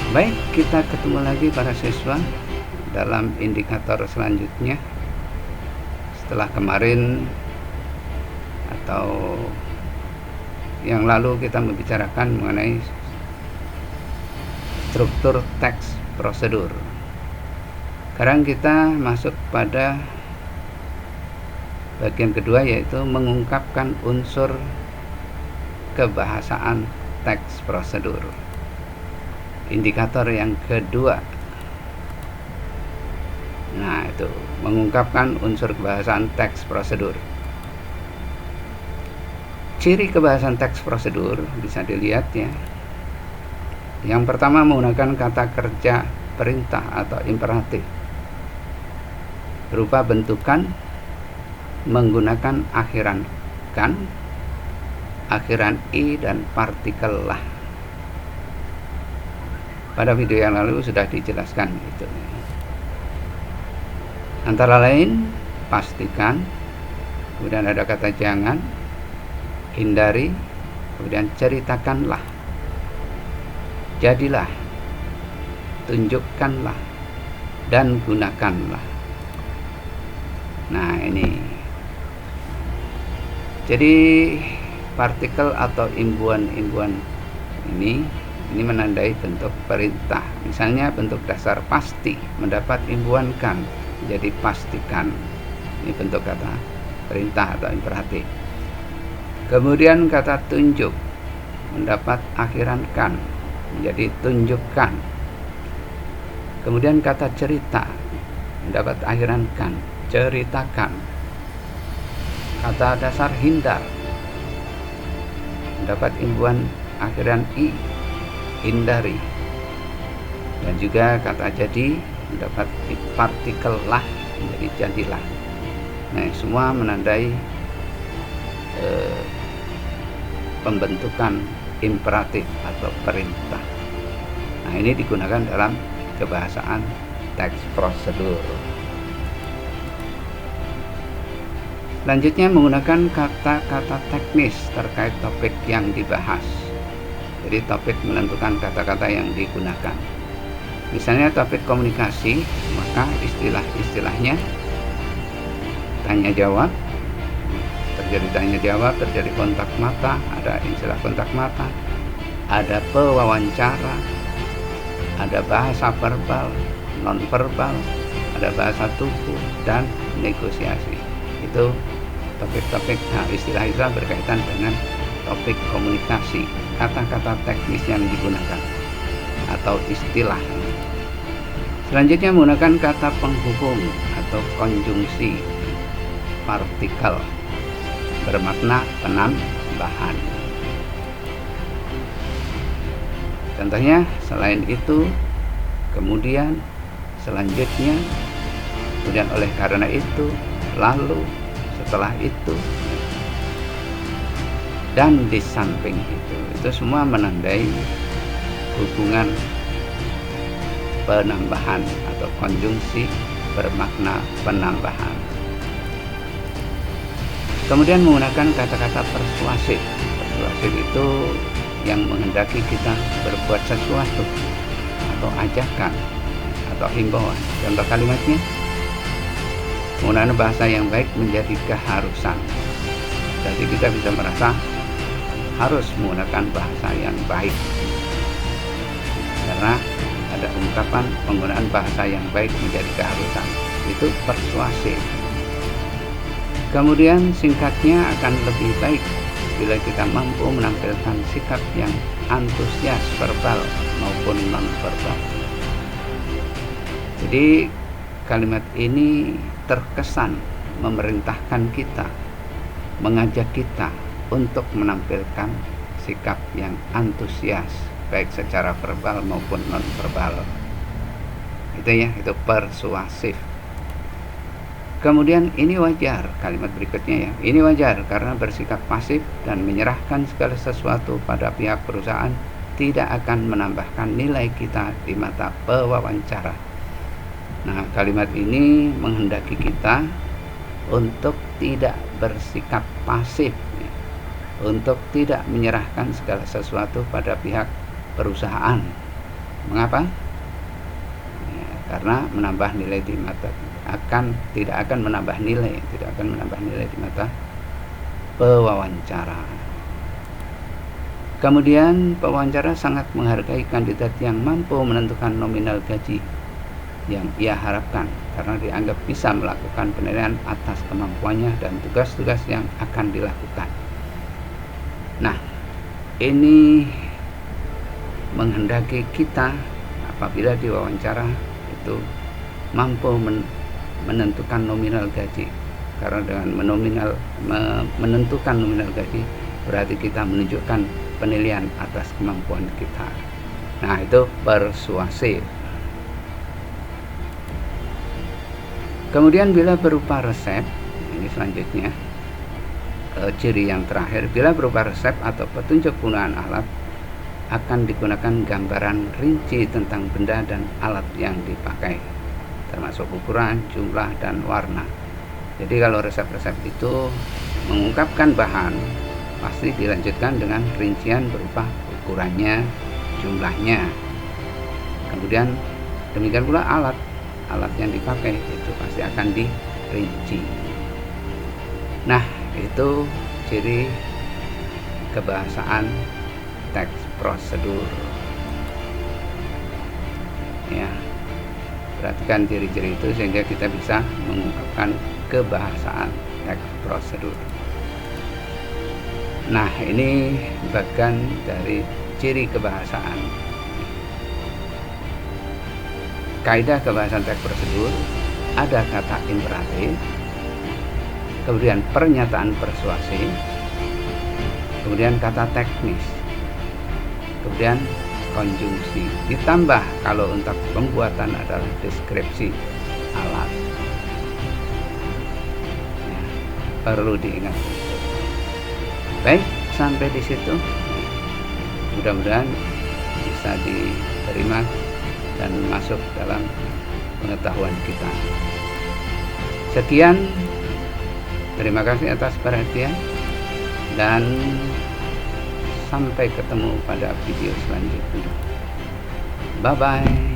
Baik, kita ketemu lagi para siswa dalam indikator selanjutnya. Setelah kemarin atau yang lalu kita membicarakan mengenai struktur teks prosedur. Sekarang kita masuk pada bagian kedua, yaitu mengungkapkan unsur kebahasaan teks prosedur. Indikator yang kedua. Nah, itu mengungkapkan unsur kebahasaan teks prosedur. Ciri kebahasaan teks prosedur bisa dilihat ya. Yang pertama, menggunakan kata kerja perintah atau imperatif berupa bentukan menggunakan akhiran kan, akhiran i, dan partikel lah. Pada video yang lalu sudah dijelaskan itu. Antara lain pastikan, kemudian ada kata jangan, hindari, kemudian ceritakanlah, jadilah, tunjukkanlah, dan gunakanlah. Nah, ini jadi partikel atau imbuhan-imbuhan ini menandai bentuk perintah. Misalnya bentuk dasar pasti mendapat imbuhan kan, jadi pastikan. Ini bentuk kata perintah atau imperatif. Kemudian kata tunjuk mendapat akhiran kan, menjadi tunjukkan. Kemudian kata cerita mendapat akhiran kan, ceritakan. Kata dasar hindar mendapat imbuhan akhiran i, hindari. Dan juga kata jadi mendapat partikel lah, menjadi jadilah. Nah, semua menandai pembentukan imperatif atau perintah. Nah, ini digunakan dalam kebahasaan teks prosedur. Selanjutnya, menggunakan kata-kata teknis terkait topik yang dibahas. Jadi topik menentukan kata-kata yang digunakan. Misalnya topik komunikasi, maka istilah-istilahnya tanya jawab, terjadi tanya jawab, terjadi kontak mata, ada istilah kontak mata, ada pewawancara, ada bahasa verbal, non verbal, ada bahasa tubuh, dan negosiasi. Itu topik-topik, istilah-istilah berkaitan dengan topik komunikasi, kata-kata teknis yang digunakan atau istilah. Selanjutnya, menggunakan kata penghubung atau konjungsi partikel bermakna penambahan. Contohnya, selain itu, kemudian, selanjutnya, kemudian oleh karena itu, lalu, setelah itu, dan di samping itu semua menandai hubungan penambahan atau konjungsi bermakna penambahan. Kemudian menggunakan kata-kata persuasif. Persuasif itu yang menghendaki kita berbuat sesuatu atau ajakan atau himbauan. Contoh kalimatnya, menggunakan bahasa yang baik menjadi keharusan. Jadi kita bisa merasa harus menggunakan bahasa yang baik, karena ada ungkapan penggunaan bahasa yang baik menjadi keharusan. Itu persuasif. Kemudian singkatnya akan lebih baik bila kita mampu menampilkan sikap yang antusias verbal maupun non verbal. Jadi kalimat ini terkesan memerintahkan kita, mengajak kita untuk menampilkan sikap yang antusias, baik secara verbal maupun non verbal. Itu ya, itu persuasif. Kemudian ini wajar, kalimat berikutnya ya, ini wajar karena bersikap pasif dan menyerahkan segala sesuatu pada pihak perusahaan tidak akan menambahkan nilai kita di mata pewawancara. Nah, kalimat ini menghendaki kita untuk tidak bersikap pasif, untuk tidak menyerahkan segala sesuatu pada pihak perusahaan Mengapa? Ya, karena menambah nilai di mata tidak akan menambah nilai di mata pewawancara. Kemudian pewawancara sangat menghargai kandidat yang mampu menentukan nominal gaji yang ia harapkan karena dianggap bisa melakukan penilaian atas kemampuannya dan tugas-tugas yang akan dilakukan. Nah, ini menghendaki kita apabila diwawancara itu mampu menentukan nominal gaji, karena dengan menentukan nominal gaji berarti kita menunjukkan penilaian atas kemampuan kita. Nah, itu persuasif. Kemudian bila berupa resep, ini selanjutnya ciri yang terakhir, bila berupa resep atau petunjuk penggunaan alat akan digunakan gambaran rinci tentang benda dan alat yang dipakai, termasuk ukuran, jumlah, dan warna. Jadi kalau resep-resep itu mengungkapkan bahan, pasti dilanjutkan dengan rincian berupa ukurannya, jumlahnya. Kemudian demikian pula alat yang dipakai itu pasti akan dirinci. Nah, itu ciri kebahasaan teks prosedur. Ya, perhatikan ciri-ciri itu sehingga kita bisa mengungkapkan kebahasaan teks prosedur. Nah, ini bagian dari ciri kebahasaan. Kaidah kebahasaan teks prosedur, ada kata imperatif, kemudian pernyataan persuasif, kemudian kata teknis, kemudian konjungsi, ditambah kalau untuk pembuatan adalah deskripsi alat. Ya, perlu diingat. Baik, sampai di situ. Mudah-mudahan bisa diterima dan masuk dalam pengetahuan kita. Sekian, terima kasih atas perhatian dan sampai ketemu pada video selanjutnya. Bye bye.